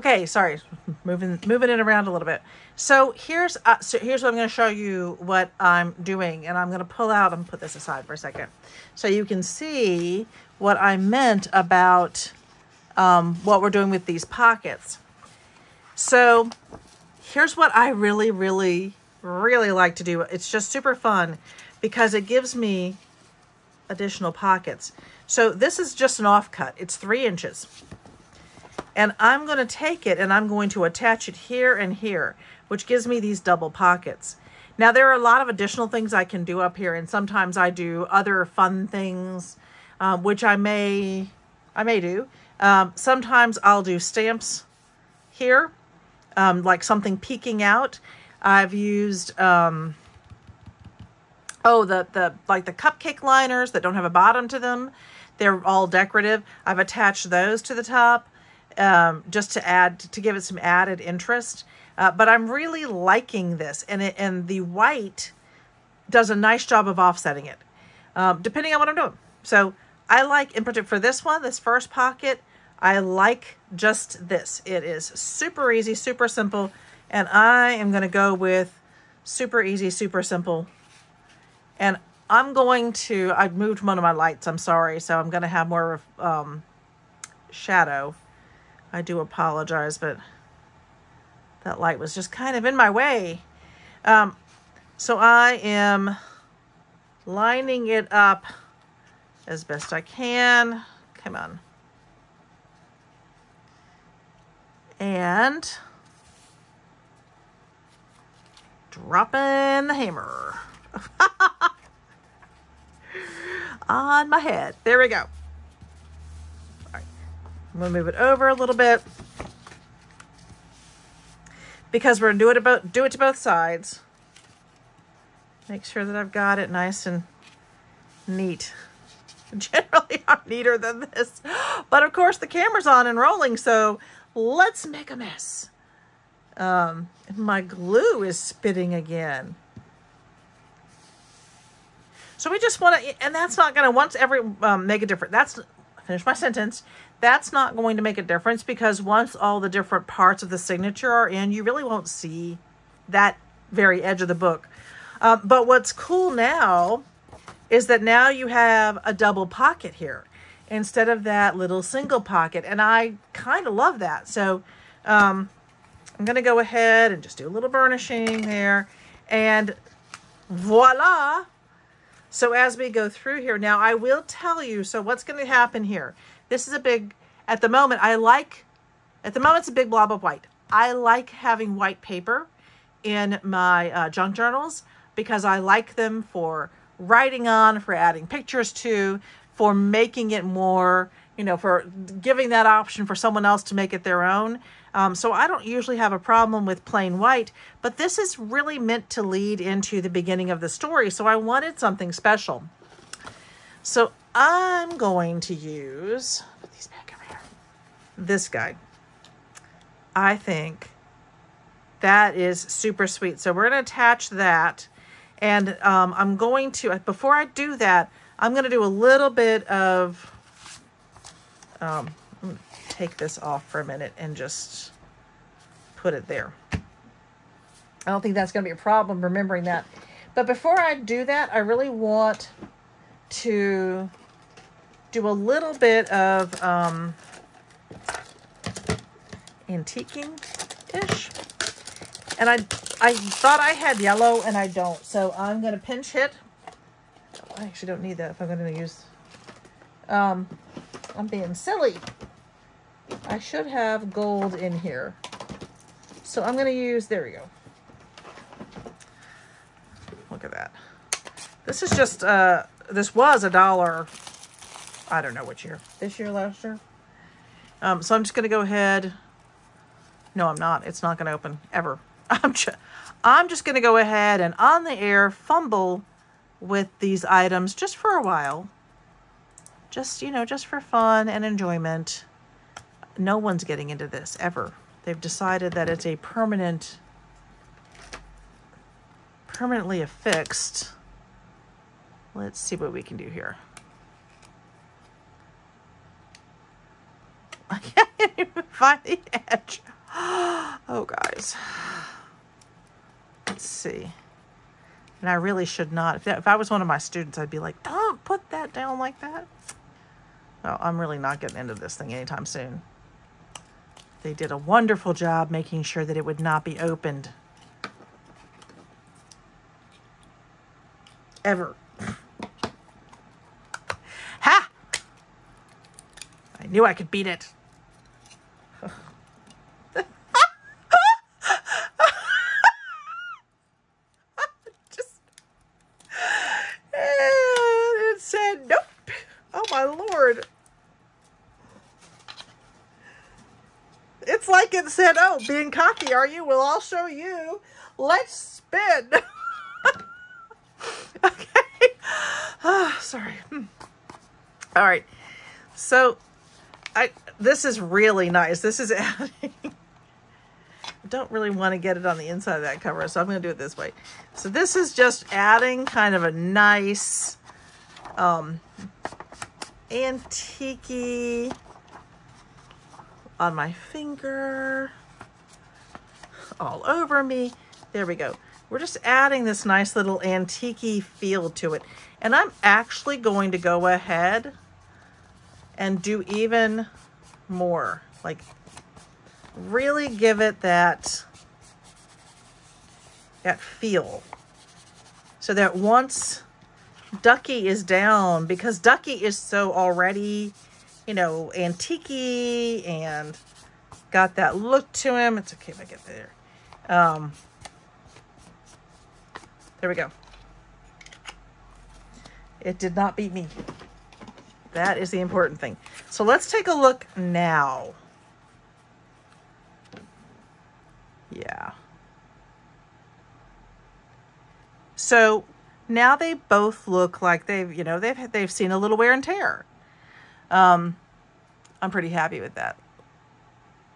Okay, sorry, moving it around a little bit. So here's what I'm going to show you what I'm doing, and I'm going to pull out and put this aside for a second, so you can see what I meant about what we're doing with these pockets. So here's what I really, really, really like to do. It's just super fun because it gives me additional pockets. So this is just an offcut. It's 3 inches. And I'm going to take it and I'm going to attach it here and here, which gives me these double pockets. Now, there are a lot of additional things I can do up here, and sometimes I do other fun things, which I may do. Sometimes I'll do stamps here, like something peeking out. I've used, the cupcake liners that don't have a bottom to them. They're all decorative. I've attached those to the top. Just to give it some added interest. But I'm really liking this, and the white does a nice job of offsetting it, depending on what I'm doing. So I like, in particular for this one, this first pocket, I like just this. It is super easy, super simple, and I am going to go with super easy, super simple. And I'm going to, I've moved one of my lights, I'm sorry, so I'm going to have more shadow. I do apologize, but that light was just kind of in my way. So I am lining it up as best I can. Come on. And dropping the hammer on my head. There we go. I'm going to move it over a little bit because we're going to do it to both sides. Make sure that I've got it nice and neat. Generally, I'm neater than this. But of course, the camera's on and rolling, so let's make a mess. My glue is spitting again. So we just want to, and that's not going to make a difference. Finish my sentence. That's not going to make a difference because once all the different parts of the signature are in, you really won't see that very edge of the book. But what's cool now is that now you have a double pocket here instead of that little single pocket. And I kind of love that. So I'm going to go ahead and just do a little burnishing there. And voila. So as we go through here, now I will tell you, so what's going to happen here? This is a big, at the moment it's a big blob of white. I like having white paper in my junk journals because I like them for writing on, for adding pictures to, for making it more, for giving that option for someone else to make it their own. So I don't usually have a problem with plain white, but this is really meant to lead into the beginning of the story. So I wanted something special. So I'm going to use, put these back over here, this guy. I think that is super sweet. So we're going to attach that. And I'm going to, before I do that, I'm going to do a little bit of, I'm going to take this off for a minute and just put it there. I don't think that's going to be a problem remembering that. But before I do that, I really want to do a little bit of antiquing-ish. And I thought I had yellow, and I don't. So I'm going to pinch hit. I actually don't need that if I'm going to use... I'm being silly. I should have gold in here. So I'm going to use... There we go. Look at that. This is just... this was $1. I don't know which year. This year, last year? So I'm just going to go ahead... No, I'm not. It's not going to open, ever. I'm just going to go ahead and on the air fumble with these items just for a while. Just, just for fun and enjoyment. No one's getting into this, ever. They've decided that it's a permanently affixed. Let's see what we can do here. can't even find the edge. Oh, guys. Let's see. And I really should not. If I was one of my students, I'd be like, don't put that down like that. Well, I'm really not getting into this thing anytime soon. They did a wonderful job making sure that it would not be opened. Ever. Ha! I knew I could beat it. It said nope. Oh my Lord. It's like it said, oh, being cocky, are you? Well, I'll show you. Let's spin. Okay. Oh, sorry. All right. So this is really nice. This is adding. I don't really want to get it on the inside of that cover, so I'm going to do it this way. So this is just adding kind of a nice antique-y on my finger, all over me. There we go. We're just adding this nice little antique-y feel to it. And I'm actually going to go ahead and do even more. Like, really give it that feel. So that once Ducky is down, because Ducky is so already, you know, antique-y and got that look to him. It's okay if I get there. There we go. It did not beat me. That is the important thing. So let's take a look now. Yeah. So now they both look like they've seen a little wear and tear. I'm pretty happy with that.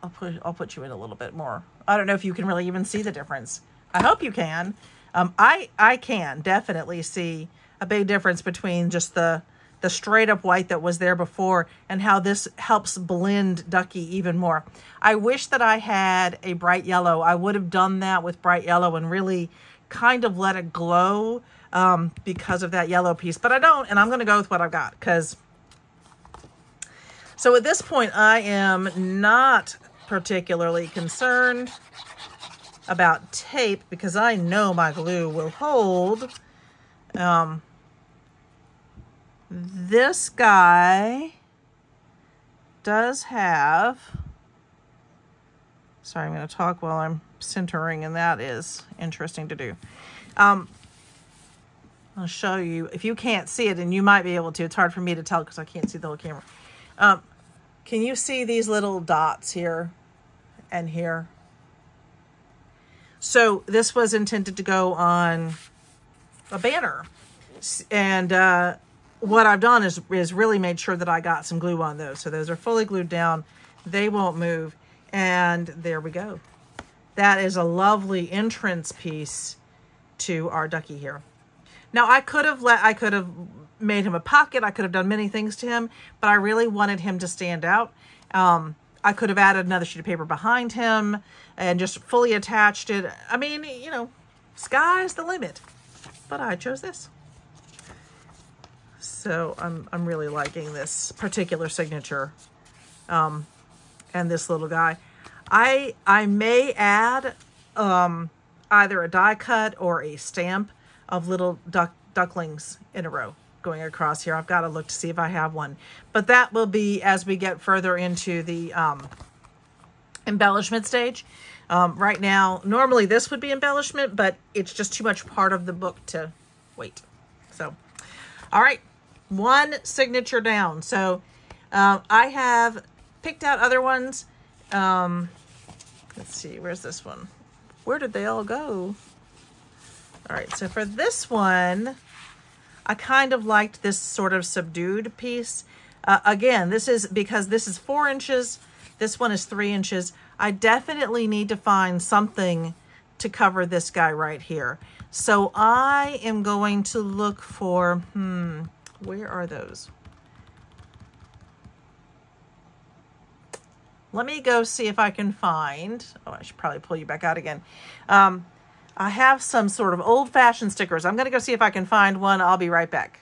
I'll put you in a little bit more. I don't know if you can really even see the difference. I hope you can. I can definitely see a big difference between just the straight up white that was there before and how this helps blend Ducky even more. I wish that I had a bright yellow. I would have done that with bright yellow and really kind of let it glow because of that yellow piece, but I don't, and I'm going to go with what I've got. So at this point, I am not particularly concerned about tape because I know my glue will hold. This guy does have, sorry, I'm going to talk while I'm centering, and that is interesting to do. I'll show you, if you can't see it, and you might be able to, it's hard for me to tell because I can't see the whole camera. Can you see these little dots here and here? So this was intended to go on a banner. And what I've done is really made sure that I got some glue on those. So those are fully glued down. They won't move. And there we go. That is a lovely entrance piece to our Ducky here. Now I could have made him a pocket. I could have done many things to him, but I really wanted him to stand out. I could have added another sheet of paper behind him and just fully attached it. I mean, you know, sky's the limit, but I chose this. So I'm really liking this particular signature, and this little guy. I may add either a die cut or a stamp of little ducklings in a row going across here. I've got to look to see if I have one, but that will be as we get further into the embellishment stage. Right now, normally this would be embellishment, but it's just too much part of the book to wait. So, all right, one signature down. So I have picked out other ones. Let's see, where's this one? Where did they all go? All right, so for this one, I kind of liked this sort of subdued piece. Again, this is because this is 4 inches. This one is 3 inches. I definitely need to find something to cover this guy right here. So I am going to look for, where are those? Let me go see if I can find, oh, I should probably pull you back out again. I have some sort of old-fashioned stickers. I'm going to go see if I can find one. I'll be right back.